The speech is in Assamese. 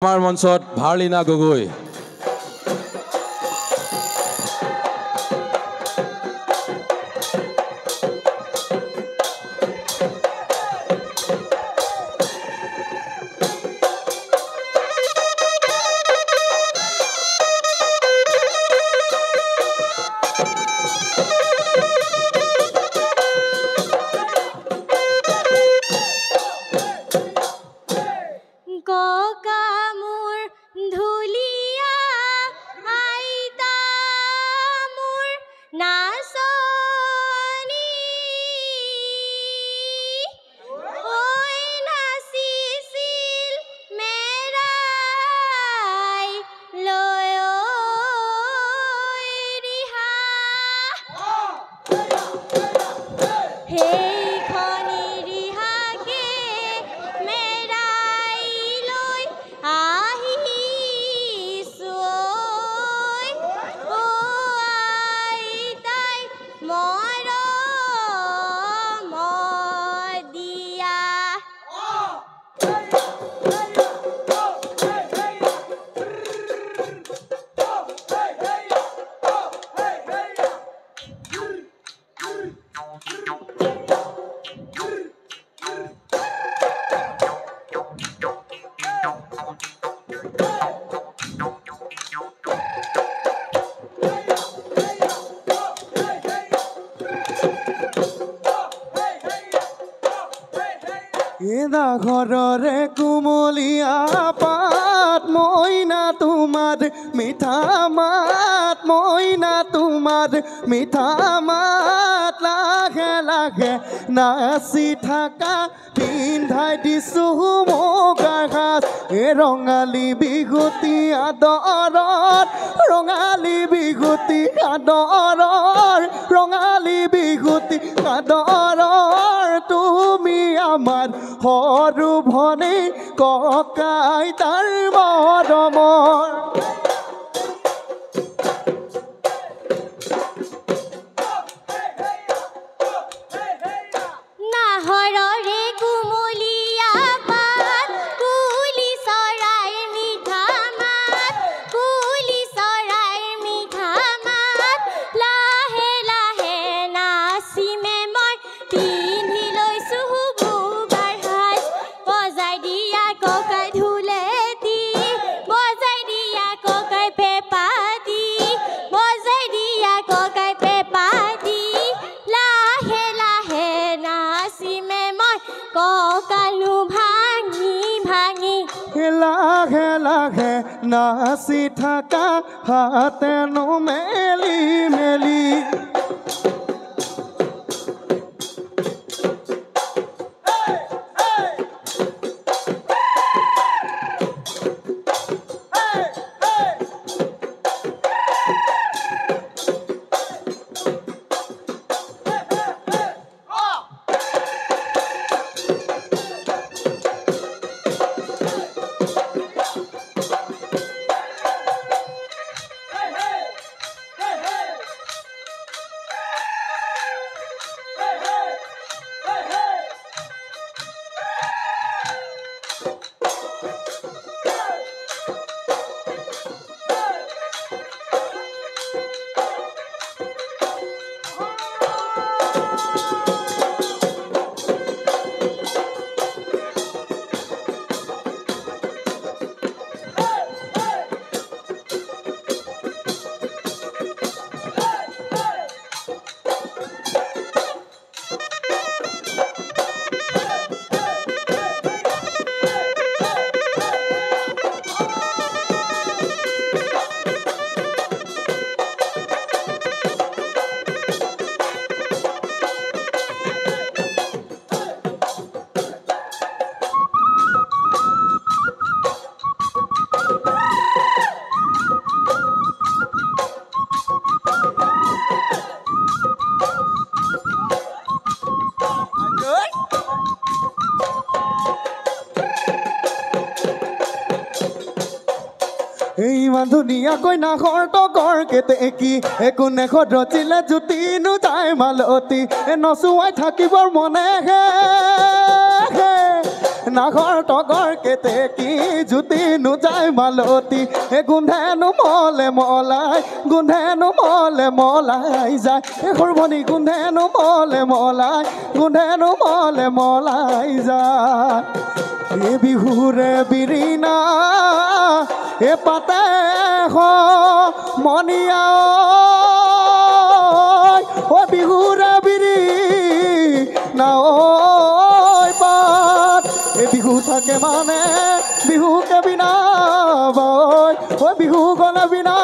আমাৰ মঞ্চত ভাৰলীনা গগৈ ঘৰৰে কুমলীয়া পাত মইনা তোমাৰ মিঠা মাত মইনা তোমাৰ মিঠা মাত লাহে লাহে নাচি থাকা পিন্ধাই দিছো মুগাৰ সাজ ৰঙালী বিহুতি আদৰত ৰঙালী বিহুতি আদৰৰ ৰঙালী বিহুতি আদৰৰ তুমি আমাৰ সৰু ভনী ককাই তাৰ মৰমৰ লাহে লাহে নাচি থাকা হাতেনো মেলি মেলি ইমান ধুনীয়াকৈ নাহৰ তগৰ কেতেকী একো নেখত ৰচিলে জুতিনো তাই মালতী নচুৱাই থাকিবৰ মনেহে নাঘৰ তগৰ কেতেকী জুতি নোযায় মালতী এই গোন্ধেনো মলে মলাই গোন্ধেনো মলে মলাই যায় এই সৰ্বনী গোন্ধেনো মলে মলাই গোন্ধেনো মলে মলাই যায় এই বিহুৰে বিৰিণা এ পাতে মনিয়া ও বিহুৰে বিৰিণা পাত এই বিহু থাকে মানে বিহুকে বিনা বয় ও বিহু গলে বিনা